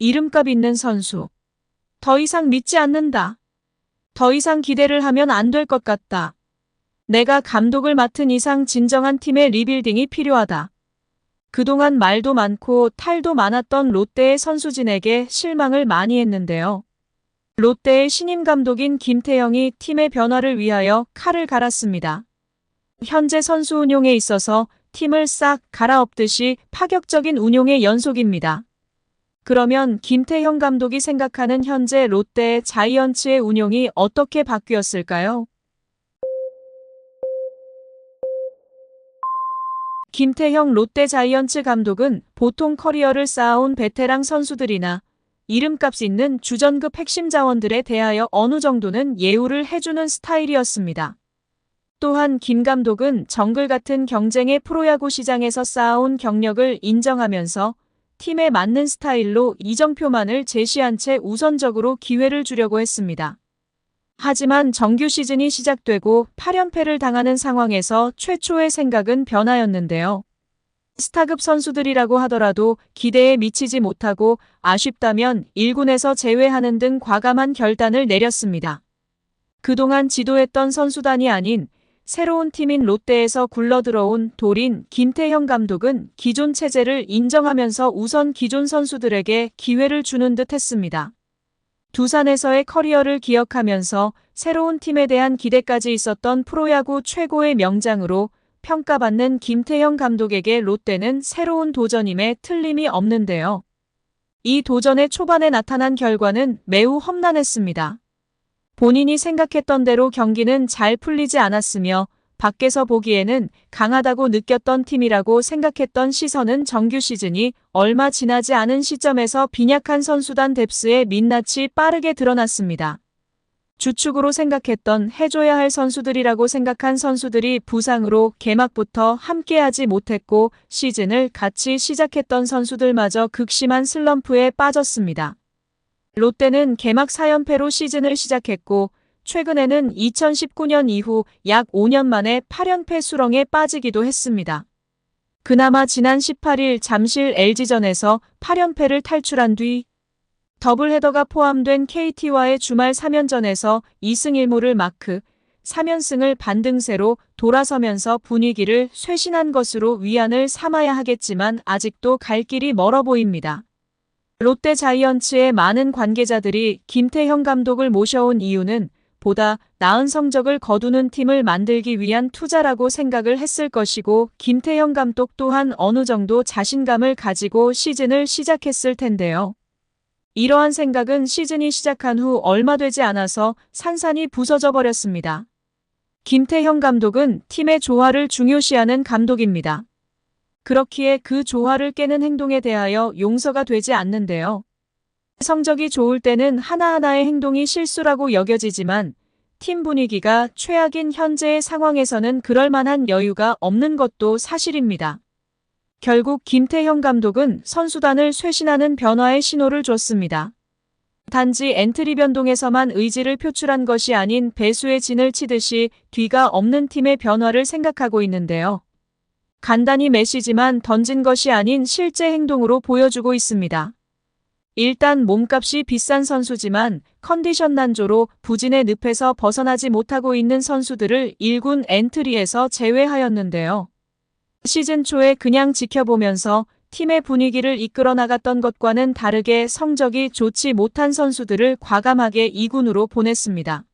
이름값 있는 선수. 더 이상 믿지 않는다. 더 이상 기대를 하면 안 될 것 같다. 내가 감독을 맡은 이상 진정한 팀의 리빌딩이 필요하다. 그동안 말도 많고 탈도 많았던 롯데의 선수진에게 실망을 많이 했는데요. 롯데의 신임 감독인 김태형이 팀의 변화를 위하여 칼을 갈았습니다. 현재 선수 운용에 있어서 팀을 싹 갈아엎듯이 파격적인 운용의 연속입니다. 그러면 김태형 감독이 생각하는 현재 롯데 자이언츠의 운용이 어떻게 바뀌었을까요? 김태형 롯데 자이언츠 감독은 보통 커리어를 쌓아온 베테랑 선수들이나 이름값 있는 주전급 핵심 자원들에 대하여 어느 정도는 예우를 해주는 스타일이었습니다. 또한 김 감독은 정글 같은 경쟁의 프로야구 시장에서 쌓아온 경력을 인정하면서 팀에 맞는 스타일로 이정표만을 제시한 채 우선적으로 기회를 주려고 했습니다. 하지만 정규 시즌이 시작되고 8연패를 당하는 상황에서 최초의 생각은 변화였는데요. 스타급 선수들이라고 하더라도 기대에 미치지 못하고 아쉽다면 1군에서 제외하는 등 과감한 결단을 내렸습니다. 그동안 지도했던 선수단이 아닌 새로운 팀인 롯데에서 굴러들어온 돌인 김태형 감독은 기존 체제를 인정하면서 우선 기존 선수들에게 기회를 주는 듯 했습니다. 두산에서의 커리어를 기억하면서 새로운 팀에 대한 기대까지 있었던 프로야구 최고의 명장으로 평가받는 김태형 감독에게 롯데는 새로운 도전임에 틀림이 없는데요. 이 도전의 초반에 나타난 결과는 매우 험난했습니다. 본인이 생각했던 대로 경기는 잘 풀리지 않았으며 밖에서 보기에는 강하다고 느꼈던 팀이라고 생각했던 시선은 정규 시즌이 얼마 지나지 않은 시점에서 빈약한 선수단 뎁스의 민낯이 빠르게 드러났습니다. 주축으로 생각했던 해줘야 할 선수들이라고 생각한 선수들이 부상으로 개막부터 함께하지 못했고 시즌을 같이 시작했던 선수들마저 극심한 슬럼프에 빠졌습니다. 롯데는 개막 4연패로 시즌을 시작했고 최근에는 2019년 이후 약 5년 만에 8연패 수렁에 빠지기도 했습니다. 그나마 지난 18일 잠실 LG전에서 8연패를 탈출한 뒤 더블헤더가 포함된 KT와의 주말 3연전에서 2승 1무를 마크, 3연승을 반등세로 돌아서면서 분위기를 쇄신한 것으로 위안을 삼아야 하겠지만 아직도 갈 길이 멀어 보입니다. 롯데 자이언츠의 많은 관계자들이 김태형 감독을 모셔온 이유는 보다 나은 성적을 거두는 팀을 만들기 위한 투자라고 생각을 했을 것이고 김태형 감독 또한 어느 정도 자신감을 가지고 시즌을 시작했을 텐데요. 이러한 생각은 시즌이 시작한 후 얼마 되지 않아서 산산이 부서져 버렸습니다. 김태형 감독은 팀의 조화를 중요시하는 감독입니다. 그렇기에 그 조화를 깨는 행동에 대하여 용서가 되지 않는데요. 성적이 좋을 때는 하나하나의 행동이 실수라고 여겨지지만 팀 분위기가 최악인 현재의 상황에서는 그럴 만한 여유가 없는 것도 사실입니다. 결국 김태형 감독은 선수단을 쇄신하는 변화의 신호를 줬습니다. 단지 엔트리 변동에서만 의지를 표출한 것이 아닌 배수의 진을 치듯이 뒤가 없는 팀의 변화를 생각하고 있는데요. 간단히 메시지만 던진 것이 아닌 실제 행동으로 보여주고 있습니다. 일단 몸값이 비싼 선수지만 컨디션 난조로 부진의 늪에서 벗어나지 못하고 있는 선수들을 1군 엔트리에서 제외하였는데요. 시즌 초에 그냥 지켜보면서 팀의 분위기를 이끌어 나갔던 것과는 다르게 성적이 좋지 못한 선수들을 과감하게 2군으로 보냈습니다.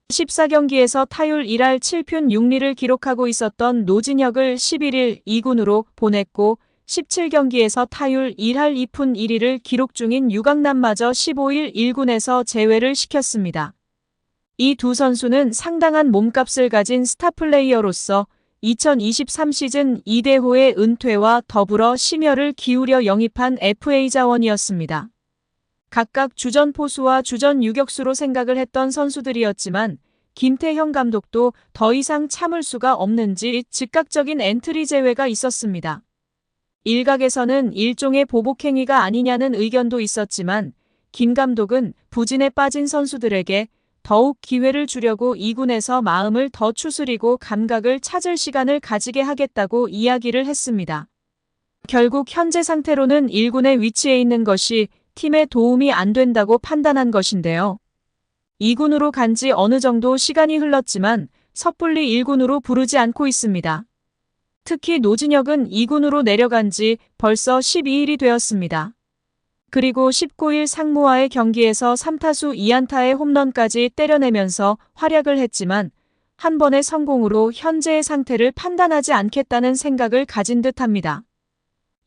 14경기에서 타율 1할 7푼 6리를 기록하고 있었던 노진혁을 11일 2군으로 보냈고 17경기에서 타율 1할 2푼 1리를 기록 중인 유강남마저 15일 1군에서 제외를 시켰습니다. 이 두 선수는 상당한 몸값을 가진 스타 플레이어로서 2023 시즌 이대호의 은퇴와 더불어 심혈을 기울여 영입한 FA 자원이었습니다. 각각 주전 포수와 주전 유격수로 생각을 했던 선수들이었지만 김태형 감독도 더 이상 참을 수가 없는지 즉각적인 엔트리 제외가 있었습니다. 일각에서는 일종의 보복행위가 아니냐는 의견도 있었지만 김 감독은 부진에 빠진 선수들에게 더욱 기회를 주려고 2군에서 마음을 더 추스리고 감각을 찾을 시간을 가지게 하겠다고 이야기를 했습니다. 결국 현재 상태로는 1군에 위치해 있는 것이 팀에 도움이 안 된다고 판단한 것인데요. 2군으로 간 지 어느 정도 시간이 흘렀지만 섣불리 1군으로 부르지 않고 있습니다. 특히 노진혁은 2군으로 내려간 지 벌써 12일이 되었습니다. 그리고 19일 상무와의 경기에서 3타수 2안타의 홈런까지 때려내면서 활약을 했지만 한 번의 성공으로 현재의 상태를 판단하지 않겠다는 생각을 가진 듯합니다.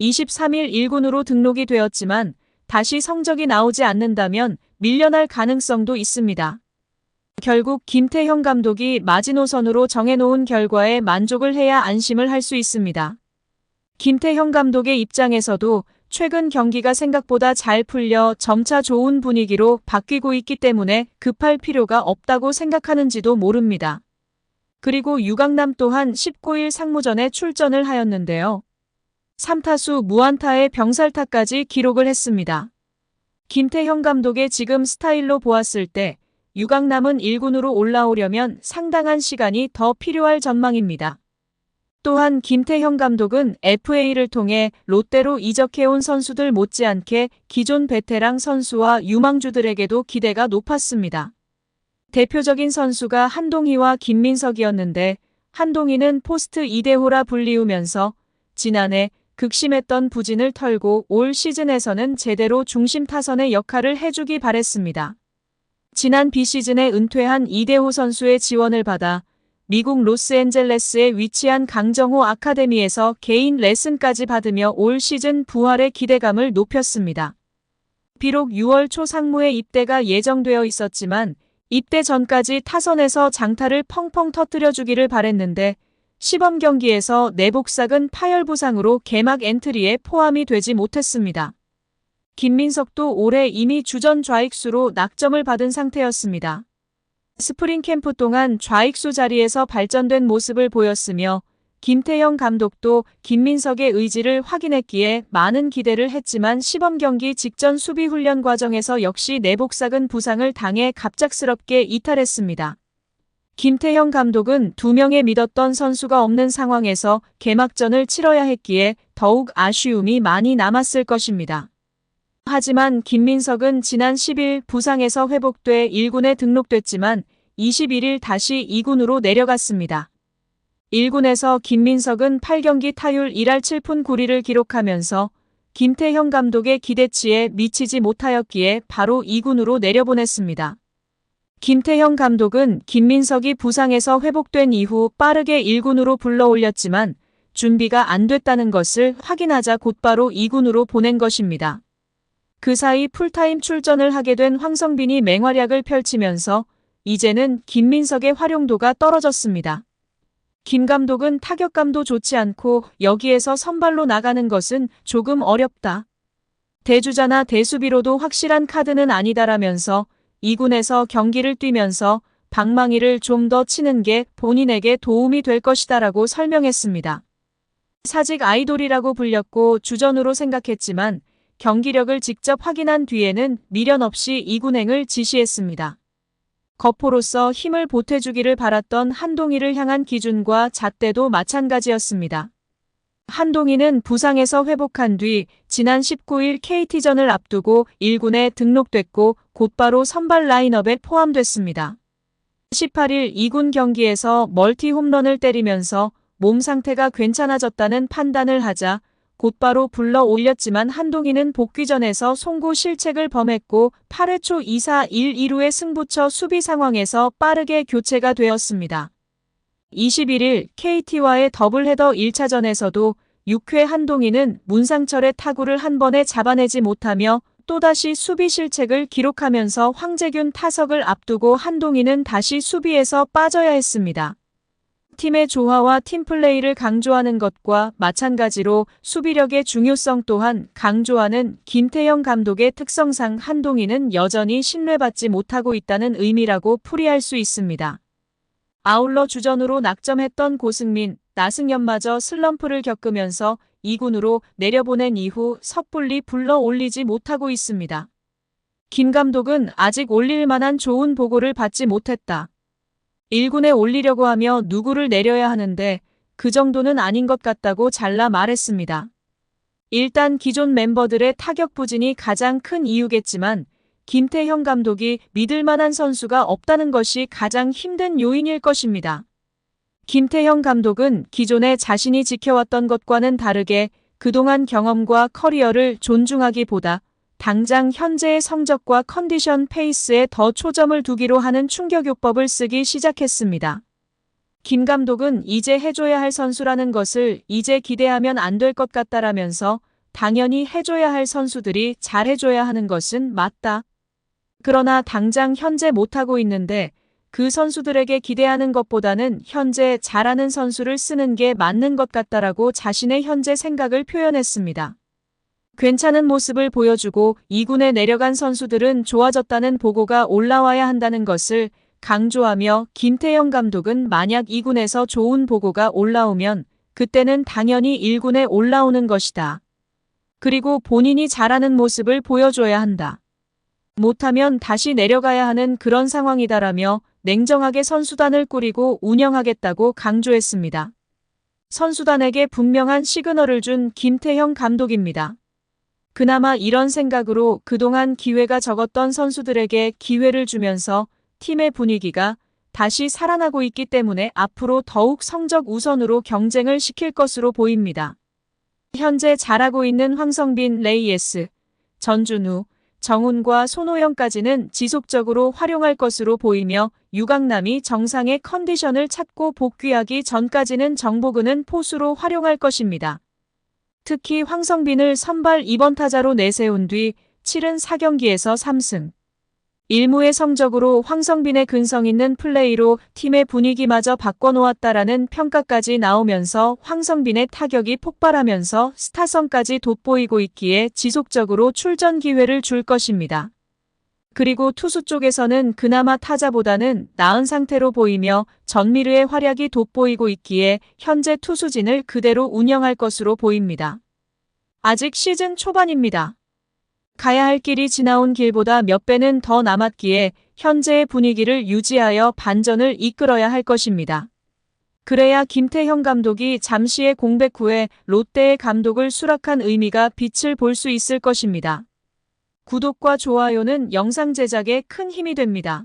23일 1군으로 등록이 되었지만 다시 성적이 나오지 않는다면 밀려날 가능성도 있습니다. 결국 김태형 감독이 마지노선으로 정해놓은 결과에 만족을 해야 안심을 할 수 있습니다. 김태형 감독의 입장에서도 최근 경기가 생각보다 잘 풀려 점차 좋은 분위기로 바뀌고 있기 때문에 급할 필요가 없다고 생각하는지도 모릅니다. 그리고 유강남 또한 19일 상무전에 출전을 하였는데요. 3타수 무안타의 병살타까지 기록을 했습니다. 김태형 감독의 지금 스타일로 보았을 때 유강남은 1군으로 올라오려면 상당한 시간이 더 필요할 전망입니다. 또한 김태형 감독은 FA를 통해 롯데로 이적해온 선수들 못지않게 기존 베테랑 선수와 유망주들에게도 기대가 높았습니다. 대표적인 선수가 한동희와 김민석이었는데 한동희는 포스트 이대호라 불리우면서 지난해 극심했던 부진을 털고 올 시즌에서는 제대로 중심 타선의 역할을 해주기 바랬습니다. 지난 비시즌에 은퇴한 이대호 선수의 지원을 받아 미국 로스앤젤레스에 위치한 강정호 아카데미에서 개인 레슨까지 받으며 올 시즌 부활의 기대감을 높였습니다. 비록 6월 초 상무의 입대가 예정되어 있었지만 입대 전까지 타선에서 장타를 펑펑 터뜨려주기를 바랬는데 시범 경기에서 내복삭은 파열 부상으로 개막 엔트리에 포함이 되지 못했습니다. 김민석도 올해 이미 주전 좌익수로 낙점을 받은 상태였습니다. 스프링 캠프 동안 좌익수 자리에서 발전된 모습을 보였으며 김태형 감독도 김민석의 의지를 확인했기에 많은 기대를 했지만 시범 경기 직전 수비 훈련 과정에서 역시 내복삭은 부상을 당해 갑작스럽게 이탈했습니다. 김태형 감독은 2명의 믿었던 선수가 없는 상황에서 개막전을 치러야 했기에 더욱 아쉬움이 많이 남았을 것입니다. 하지만 김민석은 지난 10일 부상에서 회복돼 1군에 등록됐지만 21일 다시 2군으로 내려갔습니다. 1군에서 김민석은 8경기 타율 1할 7푼 9리를 기록하면서 김태형 감독의 기대치에 미치지 못하였기에 바로 2군으로 내려보냈습니다. 김태형 감독은 김민석이 부상에서 회복된 이후 빠르게 1군으로 불러올렸지만 준비가 안 됐다는 것을 확인하자 곧바로 2군으로 보낸 것입니다. 그 사이 풀타임 출전을 하게 된 황성빈이 맹활약을 펼치면서 이제는 김민석의 활용도가 떨어졌습니다. 김 감독은 타격감도 좋지 않고 여기에서 선발로 나가는 것은 조금 어렵다. 대주자나 대수비로도 확실한 카드는 아니다라면서 2군에서 경기를 뛰면서 방망이를 좀 더 치는 게 본인에게 도움이 될 것이다라고 설명했습니다. 사직 아이돌이라고 불렸고 주전으로 생각했지만 경기력을 직접 확인한 뒤에는 미련 없이 2군행을 지시했습니다. 거포로서 힘을 보태주기를 바랐던 한동희를 향한 기준과 잣대도 마찬가지였습니다. 한동희는 부상에서 회복한 뒤 지난 19일 KT전을 앞두고 1군에 등록됐고 곧바로 선발 라인업에 포함됐습니다. 18일 2군 경기에서 멀티 홈런을 때리면서 몸 상태가 괜찮아졌다는 판단을 하자 곧바로 불러 올렸지만 한동희는 복귀전에서 송구 실책을 범했고 8회 초 2사 1-2루의 승부처 수비 상황에서 빠르게 교체가 되었습니다. 21일 KT와의 더블헤더 1차전에서도 6회 한동희는 문상철의 타구를 한 번에 잡아내지 못하며 또다시 수비 실책을 기록하면서 황재균 타석을 앞두고 한동희는 다시 수비에서 빠져야 했습니다. 팀의 조화와 팀플레이를 강조하는 것과 마찬가지로 수비력의 중요성 또한 강조하는 김태형 감독의 특성상 한동희는 여전히 신뢰받지 못하고 있다는 의미라고 풀이할 수 있습니다. 아울러 주전으로 낙점했던 고승민, 나승엽마저 슬럼프를 겪으면서 2군으로 내려보낸 이후 섣불리 불러 올리지 못하고 있습니다. 김 감독은 아직 올릴 만한 좋은 보고를 받지 못했다. 1군에 올리려고 하며 누구를 내려야 하는데 그 정도는 아닌 것 같다고 잘라 말했습니다. 일단 기존 멤버들의 타격 부진이 가장 큰 이유겠지만 김태형 감독이 믿을 만한 선수가 없다는 것이 가장 힘든 요인일 것입니다. 김태형 감독은 기존에 자신이 지켜왔던 것과는 다르게 그동안 경험과 커리어를 존중하기보다 당장 현재의 성적과 컨디션 페이스에 더 초점을 두기로 하는 충격요법을 쓰기 시작했습니다. 김 감독은 이제 해줘야 할 선수라는 것을 이제 기대하면 안 될 것 같다라면서 당연히 해줘야 할 선수들이 잘해줘야 하는 것은 맞다. 그러나 당장 현재 못하고 있는데 그 선수들에게 기대하는 것보다는 현재 잘하는 선수를 쓰는 게 맞는 것 같다라고 자신의 현재 생각을 표현했습니다. 괜찮은 모습을 보여주고 2군에 내려간 선수들은 좋아졌다는 보고가 올라와야 한다는 것을 강조하며 김태형 감독은 만약 2군에서 좋은 보고가 올라오면 그때는 당연히 1군에 올라오는 것이다. 그리고 본인이 잘하는 모습을 보여줘야 한다. 못하면 다시 내려가야 하는 그런 상황이다라며 냉정하게 선수단을 꾸리고 운영하겠다고 강조했습니다. 선수단에게 분명한 시그널을 준 김태형 감독입니다. 그나마 이런 생각으로 그동안 기회가 적었던 선수들에게 기회를 주면서 팀의 분위기가 다시 살아나고 있기 때문에 앞으로 더욱 성적 우선으로 경쟁을 시킬 것으로 보입니다. 현재 잘하고 있는 황성빈, 레이에스, 전준우, 정훈과 손호영까지는 지속적으로 활용할 것으로 보이며 유강남이 정상의 컨디션을 찾고 복귀하기 전까지는 정보근은 포수로 활용할 것입니다. 특히 황성빈을 선발 2번 타자로 내세운 뒤 74경기에서 3승 1무의 성적으로 황성빈의 근성 있는 플레이로 팀의 분위기마저 바꿔놓았다라는 평가까지 나오면서 황성빈의 타격이 폭발하면서 스타성까지 돋보이고 있기에 지속적으로 출전 기회를 줄 것입니다. 그리고 투수 쪽에서는 그나마 타자보다는 나은 상태로 보이며 전미르의 활약이 돋보이고 있기에 현재 투수진을 그대로 운영할 것으로 보입니다. 아직 시즌 초반입니다. 가야 할 길이 지나온 길보다 몇 배는 더 남았기에 현재의 분위기를 유지하여 반전을 이끌어야 할 것입니다. 그래야 김태형 감독이 잠시의 공백 후에 롯데의 감독을 수락한 의미가 빛을 볼 수 있을 것입니다. 구독과 좋아요는 영상 제작에 큰 힘이 됩니다.